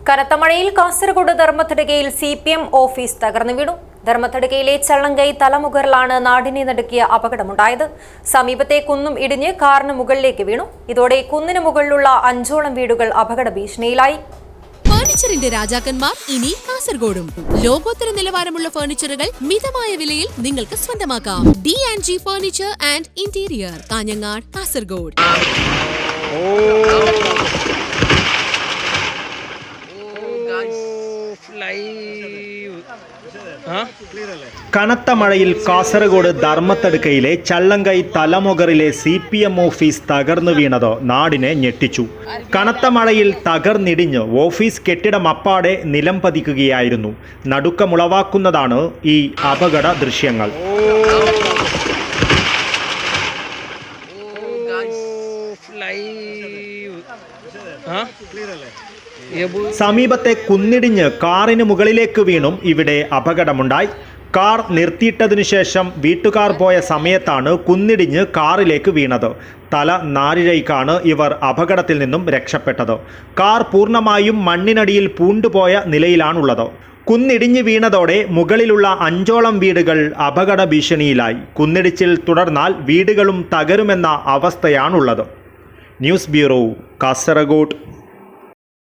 കനത്ത മഴയിൽ Kasaragod ധർമ്മത്തടുകയിൽ CPM office തകർന്നു വീണു. ധർമ്മത്തടുകയിലെ ചള്ളങ്കൈ തലമുകളിലാണ് നാടിനെ നടുക്കിയ അപകടമുണ്ടായത്. സമീപത്തെ കുന്നും ഇടിഞ്ഞ് കാറിന് മുകളിലേക്ക് വീണു. ഇതോടെ കുന്നിന് മുകളിലുള്ള 5ഓളം വീടുകൾ അപകട ഭീഷണിയിലായി. ഫർണിച്ചറിന്റെ രാജാക്കന്മാർ ഇനി കാസർഗോഡും. ലോകോത്തര നിലവാരമുള്ള ഫർണിച്ചറുകൾ മിതമായ വിലയിൽ നിങ്ങൾക്ക് സ്വന്തമാക്കാം. D&G furniture and interior, Kanhangad, Kasaragod. കനത്ത മഴയിൽ കാസർഗോഡ് ധർമ്മത്തടുക്കയിലെ ചള്ളങ്കൈ തലമുകളിലെ CPM ഓഫീസ് തകർന്നു വീണത് നാടിനെ ഞെട്ടിച്ചു. കനത്ത മഴയിൽ തകർന്നിടിഞ്ഞ് ഓഫീസ് കെട്ടിടം അപ്പാടെ നിലം പതിക്കുകയായിരുന്നു. നടുക്കമുളവാക്കുന്നതാണ് ഈ അപകട ദൃശ്യങ്ങൾ. സമീപത്തെ കുന്നിടിഞ്ഞ് കാറിന് മുകളിലേക്ക് വീണും ഇവിടെ അപകടമുണ്ടായി. കാർ നിർത്തിയിട്ടതിനു ശേഷം വീട്ടുകാർ പോയ സമയത്താണ് കുന്നിടിഞ്ഞ് കാറിലേക്ക് വീണത്. തല നാരിഴയ്ക്കാണ് ഇവർ അപകടത്തിൽ നിന്നും രക്ഷപ്പെട്ടത്. കാർ പൂർണ്ണമായും മണ്ണിനടിയിൽ പൂണ്ടുപോയ നിലയിലാണുള്ളത്. കുന്നിടിഞ്ഞ് വീണതോടെ മുകളിലുള്ള 5ഓളം വീടുകൾ അപകട ഭീഷണിയിലായി. കുന്നിടിച്ചിൽ തുടർന്നാൽ വീടുകളും തകരുമെന്ന അവസ്ഥയാണുള്ളത്. News bureau, Kasaragod.